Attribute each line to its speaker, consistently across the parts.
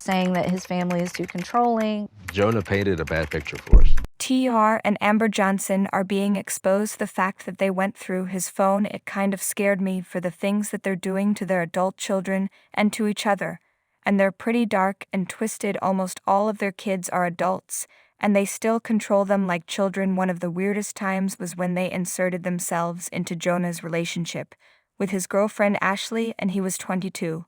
Speaker 1: saying that his family is too controlling.
Speaker 2: Jonah painted a bad picture for us.
Speaker 3: TR and Amber Johnston are being exposed. The fact that they went through his phone, it kind of scared me for the things that they're doing to their adult children and to each other. And they're pretty dark and twisted. Almost all of their kids are adults, and they still control them like children. One of the weirdest times was when they inserted themselves into Jonah's relationship with his girlfriend Ashley, and he was 22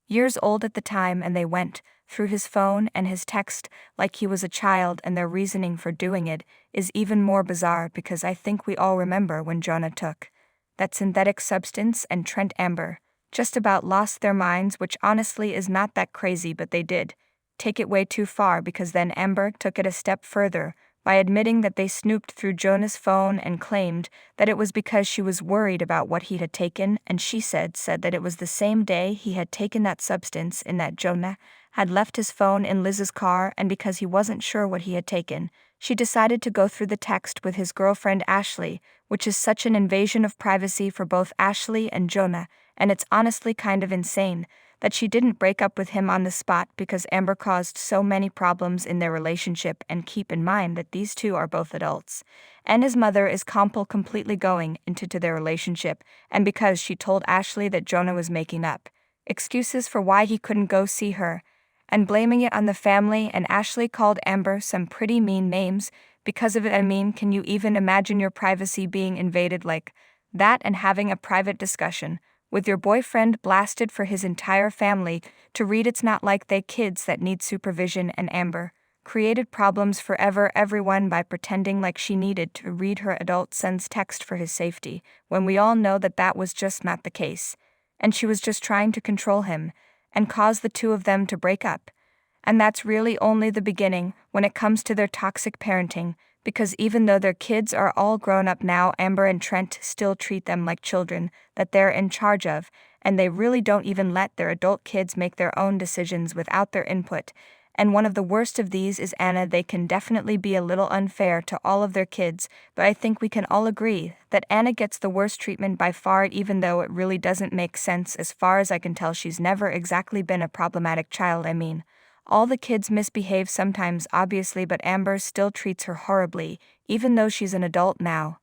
Speaker 3: years old at the time, and they went through his phone and his text like he was a child, and their reasoning for doing it is even more bizarre because I think we all remember when Jonah took that synthetic substance and Trent Amber just about lost their minds, which honestly is not that crazy, but they did take it way too far because then Amber took it a step further by admitting that they snooped through Jonah's phone and claimed that it was because she was worried about what he had taken, and she said that it was the same day he had taken that substance and that Jonah had left his phone in Liz's car, and because he wasn't sure what he had taken, she decided to go through the text with his girlfriend Ashley, which is such an invasion of privacy for both Ashley and Jonah, and it's honestly kind of insane that she didn't break up with him on the spot because Amber caused so many problems in their relationship. And keep in mind that these two are both adults, and his mother is completely going into their relationship, and because she told Ashley that Jonah was making up excuses for why he couldn't go see her, and blaming it on the family, and Ashley called Amber some pretty mean names because of it. I mean, can you even imagine your privacy being invaded like that and having a private discussion with your boyfriend blasted for his entire family to read? It's not like they kids that need supervision, and Amber created problems for everyone by pretending like she needed to read her adult son's text for his safety, when we all know that that was just not the case, and she was just trying to control him and cause the two of them to break up. And that's really only the beginning when it comes to their toxic parenting, because even though their kids are all grown up now, Amber and Trent still treat them like children that they're in charge of, and they really don't even let their adult kids make their own decisions without their input. And one of the worst of these is Anna. They can definitely be a little unfair to all of their kids, but I think we can all agree that Anna gets the worst treatment by far, even though it really doesn't make sense. As far as I can tell, she's never exactly been a problematic child. I mean, all the kids misbehave sometimes, obviously, but Amber still treats her horribly, even though she's an adult now.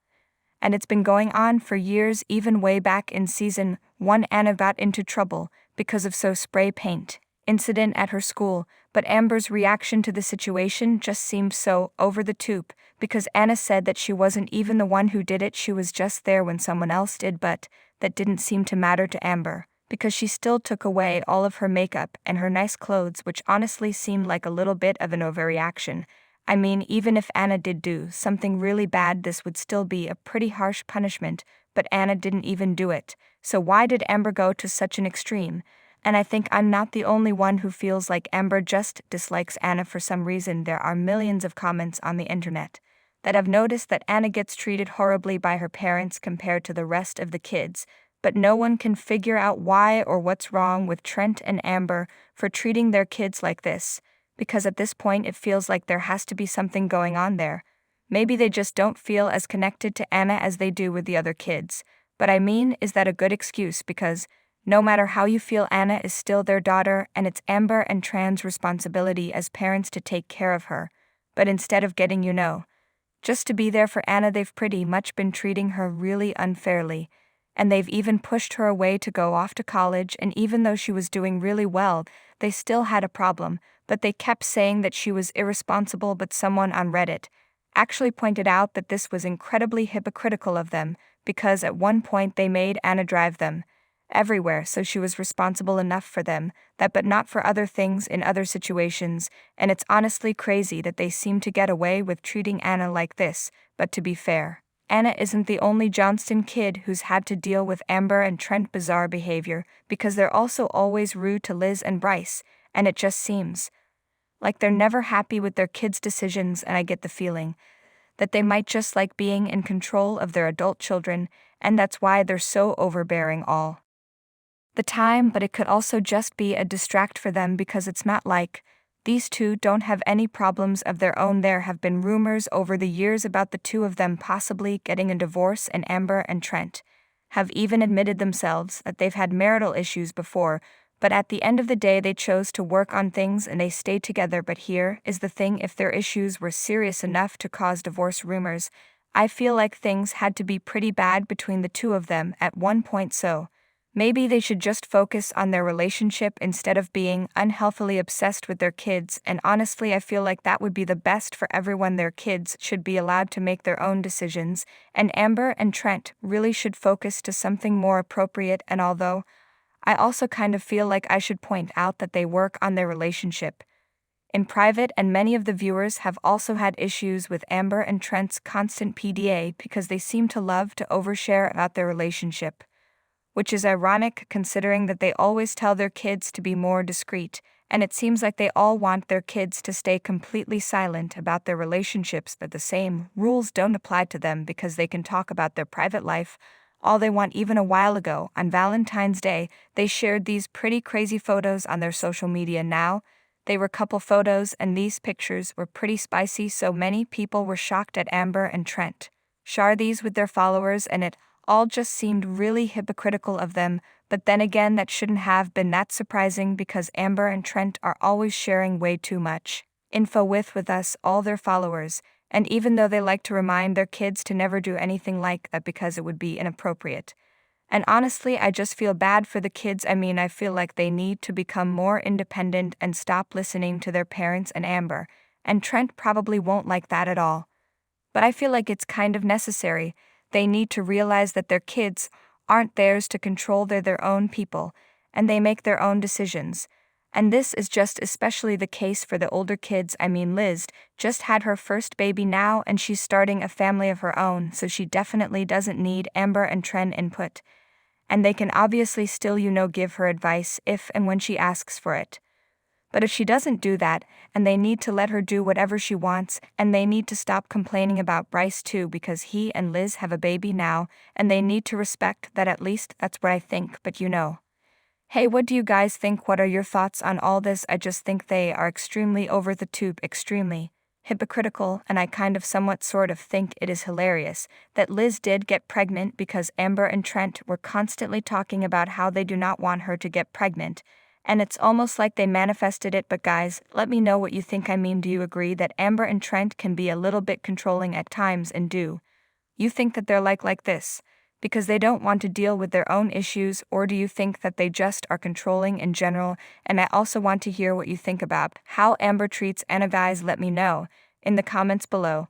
Speaker 3: And it's been going on for years. Even way back in season 1, Anna got into trouble because of spray paint incident at her school, but Amber's reaction to the situation just seemed so over the top because Anna said that she wasn't even the one who did it, she was just there when someone else did, but that didn't seem to matter to Amber because she still took away all of her makeup and her nice clothes, which honestly seemed like a little bit of an overreaction. I mean, even if Anna did do something really bad, this would still be a pretty harsh punishment, but Anna didn't even do it, so why did Amber go to such an extreme? And I think I'm not the only one who feels like Amber just dislikes Anna for some reason. There are millions of comments on the internet that have noticed that Anna gets treated horribly by her parents compared to the rest of the kids, but no one can figure out why or what's wrong with Trent and Amber for treating their kids like this, because at this point it feels like there has to be something going on there. Maybe they just don't feel as connected to Anna as they do with the other kids, but I mean, is that a good excuse? Because no matter how you feel, Anna is still their daughter, and it's Amber and Tran's responsibility as parents to take care of her. But instead of getting, just to be there for Anna, they've pretty much been treating her really unfairly, and they've even pushed her away to go off to college, and even though she was doing really well, they still had a problem, but they kept saying that she was irresponsible. But someone on Reddit actually pointed out that this was incredibly hypocritical of them, because at one point they made Anna drive them everywhere, so she was responsible enough for them, but not for other things in other situations, and it's honestly crazy that they seem to get away with treating Anna like this. But to be fair, Anna isn't the only Johnston kid who's had to deal with Amber and Trent bizarre behavior, because they're also always rude to Liz and Bryce, and it just seems like they're never happy with their kids' decisions, and I get the feeling that they might just like being in control of their adult children, and that's why they're so overbearing all the time. But it could also just be a distract for them, because it's not like these two don't have any problems of their own. There have been rumors over the years about the two of them possibly getting a divorce, and Amber and Trent have even admitted themselves that they've had marital issues before, But at the end of the day, they chose to work on things and they stayed together. But here is the thing: if their issues were serious enough to cause divorce rumors, I feel like things had to be pretty bad between the two of them at one point, so maybe they should just focus on their relationship instead of being unhealthily obsessed with their kids. And honestly, I feel like that would be the best for everyone. Their kids should be allowed to make their own decisions, and Amber and Trent really should focus to something more appropriate. And although I also kind of feel like I should point out that they work on their relationship in private, and many of the viewers have also had issues with Amber and Trent's constant PDA because they seem to love to overshare about their relationship, which is ironic considering that they always tell their kids to be more discreet, and it seems like they all want their kids to stay completely silent about their relationships, but the same rules don't apply to them because they can talk about their private life all they want. Even a while ago, on Valentine's Day, they shared these pretty crazy photos on their social media. Now, they were couple photos, and these pictures were pretty spicy, so many people were shocked at Amber and Trent share these with their followers, and it all just seemed really hypocritical of them. But then again, that shouldn't have been that surprising because Amber and Trent are always sharing way too much info with us, all their followers, and even though they like to remind their kids to never do anything like that because it would be inappropriate. And honestly, I just feel bad for the kids. I mean, I feel like they need to become more independent and stop listening to their parents, and Amber and Trent probably won't like that at all. But I feel like it's kind of necessary. They need to realize that their kids aren't theirs to control. They're their own people, and they make their own decisions. And this is just especially the case for the older kids. I mean, Liz just had her first baby now, and she's starting a family of her own, so she definitely doesn't need Amber and Trent input. And they can obviously still, give her advice if and when she asks for it. But if she doesn't do that, and they need to let her do whatever she wants, and they need to stop complaining about Bryce too, because he and Liz have a baby now, and they need to respect that. At least that's what I think. But hey, what do you guys think? What are your thoughts on all this? I just think they are extremely over the top, extremely hypocritical, and I kind of sort of think it is hilarious that Liz did get pregnant because Amber and Trent were constantly talking about how they do not want her to get pregnant, and it's almost like they manifested it. But guys, let me know what you think. I mean, do you agree that Amber and Trent can be a little bit controlling at times, and do you think that they're like this because they don't want to deal with their own issues, or do you think that they just are controlling in general? And I also want to hear what you think about how Amber treats Anna. Guys, let me know in the comments below.